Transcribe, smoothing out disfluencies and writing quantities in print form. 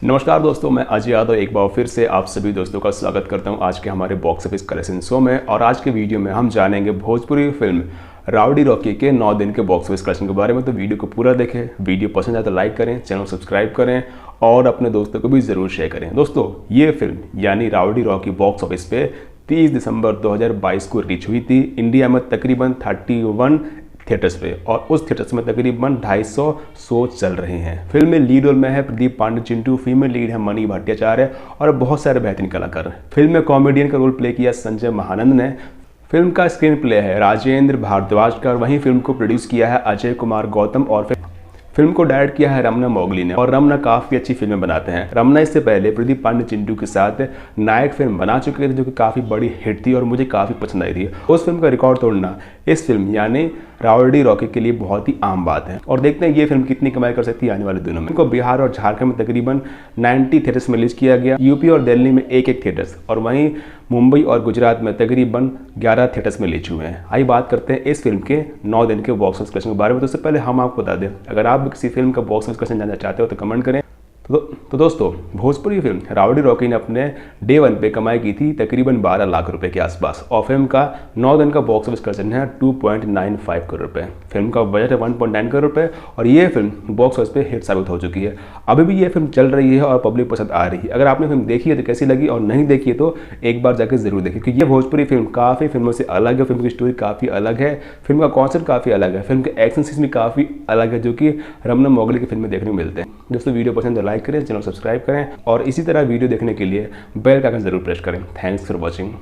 नमस्कार दोस्तों, मैं अजय यादव एक बार फिर से आप सभी दोस्तों का स्वागत करता हूं आज के हमारे बॉक्स ऑफिस कलेक्शन शो में। और आज के वीडियो में हम जानेंगे भोजपुरी फिल्म राउडी रॉकी के 9 दिन के बॉक्स ऑफिस कलेक्शन के बारे में। तो वीडियो को पूरा देखें, वीडियो पसंद आए तो लाइक करें, चैनल सब्सक्राइब करें और अपने दोस्तों को भी ज़रूर शेयर करें। दोस्तों, ये फिल्म यानी राउडी रॉकी बॉक्स ऑफिस पे 30 दिसंबर 2022 को रिलीज हुई थी इंडिया में तकरीबन 31 थिएटर्स पे, और उस थिएटर्स में तकरीबन 250 शो चल रहे हैं। फिल्म में लीड रोल में है प्रदीप पांडे चिंटू, फीमेल लीड है मनी भट्टाचार्य और बहुत सारे बेहतरीन कलाकार। फिल्म में कॉमेडियन का रोल प्ले किया संजय महानंद ने। फिल्म का स्क्रीन प्ले है राजेंद्र भारद्वाज का, वहीं फिल्म को प्रोड्यूस किया है अजय कुमार गौतम और फिल्म को डायरेक्ट किया है रमना मोगली ने। और रमना काफ़ी अच्छी फिल्में बनाते हैं। रमना इससे पहले प्रदीप पांडे चिंटू के साथ नायक फिल्म बना चुके थे जो कि काफ़ी बड़ी हिट थी और मुझे काफ़ी पसंद आई थी। उस फिल्म का रिकॉर्ड तोड़ना इस फिल्म यानी राउडी रॉकी के लिए बहुत ही आम बात है। और देखते हैं ये फिल्म कितनी कमाई कर सकती है आने वाले दिनों में। इनको बिहार और झारखंड में तकरीबन 90 थिएटर्स में रिलीज किया गया, यूपी और दिल्ली में एक थिएटर्स, और वहीं मुंबई और गुजरात में तकरीबन 11 थिएटर्स में रिलीज हुए हैं। आइए बात करते हैं इस फिल्म के 9 दिन के बॉक्स ऑफिस कलेक्शन के बारे में। तो उससे पहले हम आपको बता दें, अगर आप किसी फिल्म का बॉक्स ऑफिस कलेक्शन जानना चाहते हो तो कमेंट करें। तो दोस्तों, भोजपुरी फिल्म राउडी रॉकी ने अपने डे 1 पे कमाई की थी तकरीबन 12 लाख रुपए के आसपास, और फिल्म का 9 दिन का बॉक्स ऑफिस कलेक्शन है 2.95 करोड़ रुपए। फिल्म का बजट है 1.9 करोड़ रुपए और ये फिल्म बॉक्स ऑफिस पे हिट साबित हो चुकी है। अभी भी ये फिल्म चल रही है और पब्लिक पसंद आ रही है। अगर आपने फिल्म देखी है तो कैसी लगी, और नहीं देखी है तो एक बार जाकर जरूर देखिए, क्योंकि ये भोजपुरी फिल्म काफ़ी फिल्मों से अलग है। फिल्म की स्टोरी काफ़ी अलग है, फिल्म का कॉन्सेप्ट काफ़ी अलग है, फिल्म के एक्शन सीन्स भी काफ़ी अलग है जो कि रमना मोगली की फिल्म में देखने को मिलते हैं। दोस्तों, वीडियो पसंद तो लाइक करें, चैनल सब्सक्राइब करें और इसी तरह वीडियो देखने के लिए बेल का आइकन जरूर प्रेस करें। Thanks for watching.